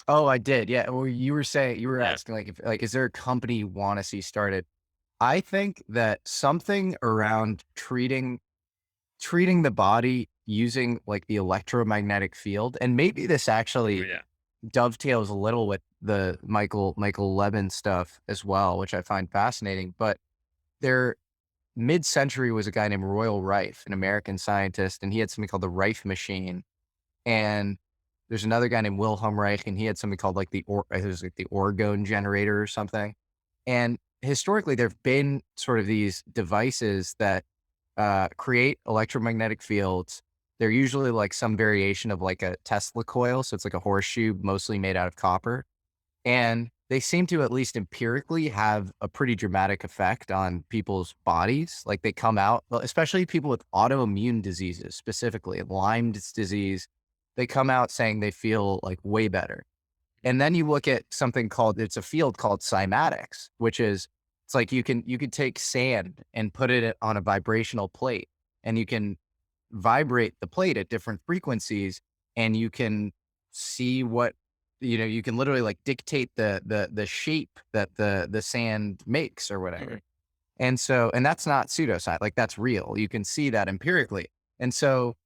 Oh, I did. Yeah. Well, you were Yeah. asking like, if, like, is there a company you want to see started? I think that something around treating the body using like the electromagnetic field, and maybe this Oh, actually yeah. dovetails a little with the Michael Levin stuff as well, which I find fascinating. But there, mid-century was a guy named Royal Rife, an American scientist, and he had something called the Rife machine. And there's another guy named Wilhelm Reich, and he had something called like it was like the orgone generator or something. And historically, there have been sort of these devices that create electromagnetic fields. They're usually like some variation of like a Tesla coil. So it's like a horseshoe, mostly made out of copper. And they seem to, at least empirically, have a pretty dramatic effect on people's bodies. Like they come out, well, especially people with autoimmune diseases, specifically Lyme's disease, they come out saying they feel like way better. And then you look at something called, it's a field called cymatics, which is, it's like you can take sand and put it on a vibrational plate, and you can vibrate the plate at different frequencies, and you can see what, you can literally like dictate the shape that the sand makes or Mhm. whatever. And so, and that's not pseudoscience, like that's real. You can see that empirically. And so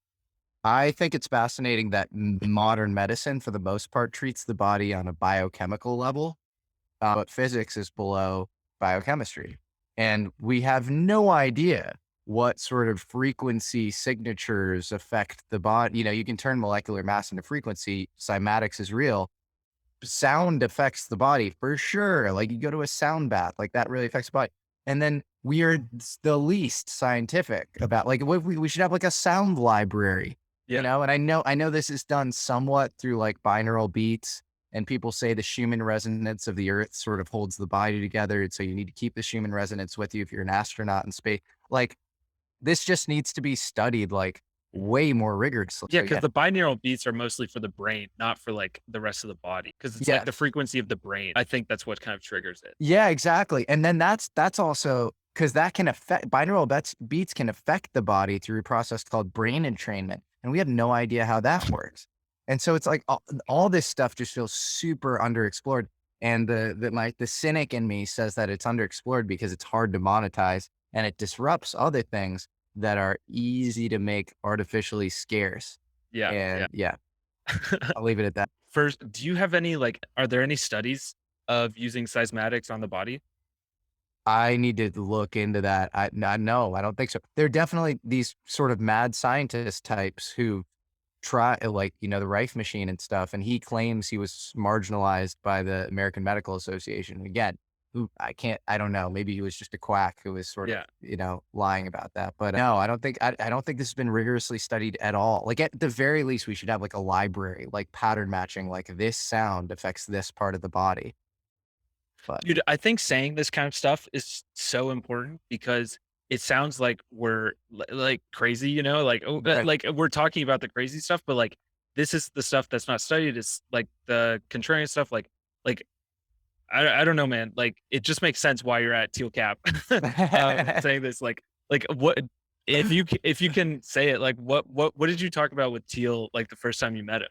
I think it's fascinating that modern medicine, for the most part, treats the body on a biochemical level, but physics is below biochemistry. And we have no idea what sort of frequency signatures affect the body. You can turn molecular mass into frequency. Cymatics is real. Sound affects the body for sure. Like you go to a sound bath, like that really affects the body. And then we are the least scientific about, like, what we should have like a sound library, Yeah. and I know this is done somewhat through like binaural beats, and people say the Schumann resonance of the earth sort of holds the body together. And so you need to keep the Schumann resonance with you if you're an astronaut in space. Like this just needs to be studied like way more rigorously. Yeah, So because yeah. the binaural beats are mostly for the brain, not for, like, the rest of the body. Because it's, like, the Yes. frequency of the brain. I think that's what kind of triggers it. Yeah, exactly. And then that's also because that can affect binaural beats can affect the body through a process called brain entrainment, and we have no idea how that works. And so it's like all this stuff just feels super underexplored. And the cynic in me says that it's underexplored because it's hard to monetize and it disrupts other things that are easy to make artificially scarce. Yeah, yeah. And yeah, I'll leave it at that. First, do you have any, like are there any studies of using seismatics on the body? I need to look into that. No, I don't think so. There are definitely these sort of mad scientist types who try, like, the Rife machine and stuff, and he claims he was marginalized by the American Medical Association. Again, who I don't know. Maybe he was just a quack who was sort of, Yeah. lying about that. But no, I don't think this has been rigorously studied at all. Like at the very least, we should have like a library, like pattern matching, like this sound affects this part of the body. But Dude, I think saying this kind of stuff is so important because it sounds like we're like crazy, like, oh, right. like we're talking about the crazy stuff, but like this is the stuff that's not studied. Is like the contrarian stuff. Like I don't know, man. Like it just makes sense why you're at Teal Cap saying this. Like what if you can say it, like what did you talk about with Teal like the first time you met him?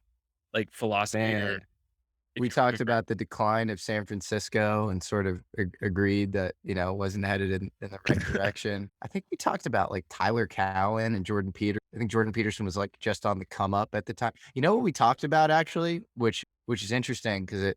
Like philosophy, or Man, if we you talked remember. about the decline of San Francisco and sort of agreed that, it wasn't headed in the right direction. I think we talked about like Tyler Cowen and Jordan Peterson. I think Jordan Peterson was like just on the come up at the time. You know what we talked about actually, which is interesting because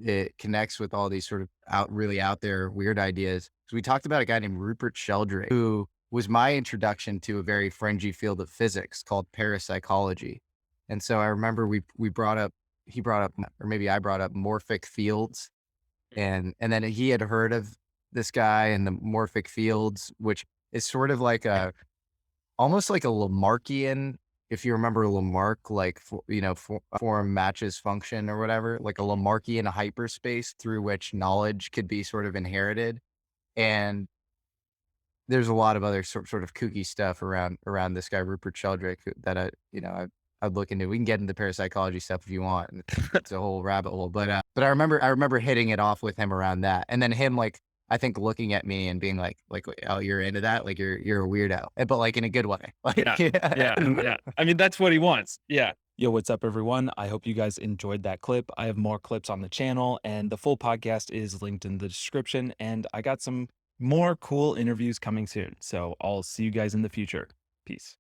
it connects with all these sort of really out there weird ideas. So we talked about a guy named Rupert Sheldrake, who was my introduction to a very fringy field of physics called parapsychology. And so I remember we brought up he brought up, or maybe I brought up, morphic fields, and then he had heard of this guy and the morphic fields, which is sort of like a almost like a Lamarckian, if you remember Lamarck, like, form matches function or whatever, like a Lamarckian hyperspace through which knowledge could be sort of inherited. And there's a lot of other sort of kooky stuff around this guy, Rupert Sheldrake, that I'd look into. We can get into parapsychology stuff if you want. And it's a whole rabbit hole. But I remember hitting it off with him around that. And then him, like, I think looking at me and being like, "Oh, you're into that? Like you're a weirdo." But like in a good way. Like Yeah, yeah. yeah, yeah. I mean, that's what he wants. Yeah. Yo, what's up, everyone? I hope you guys enjoyed that clip. I have more clips on the channel, and the full podcast is linked in the description. And I got some more cool interviews coming soon. So I'll see you guys in the future. Peace.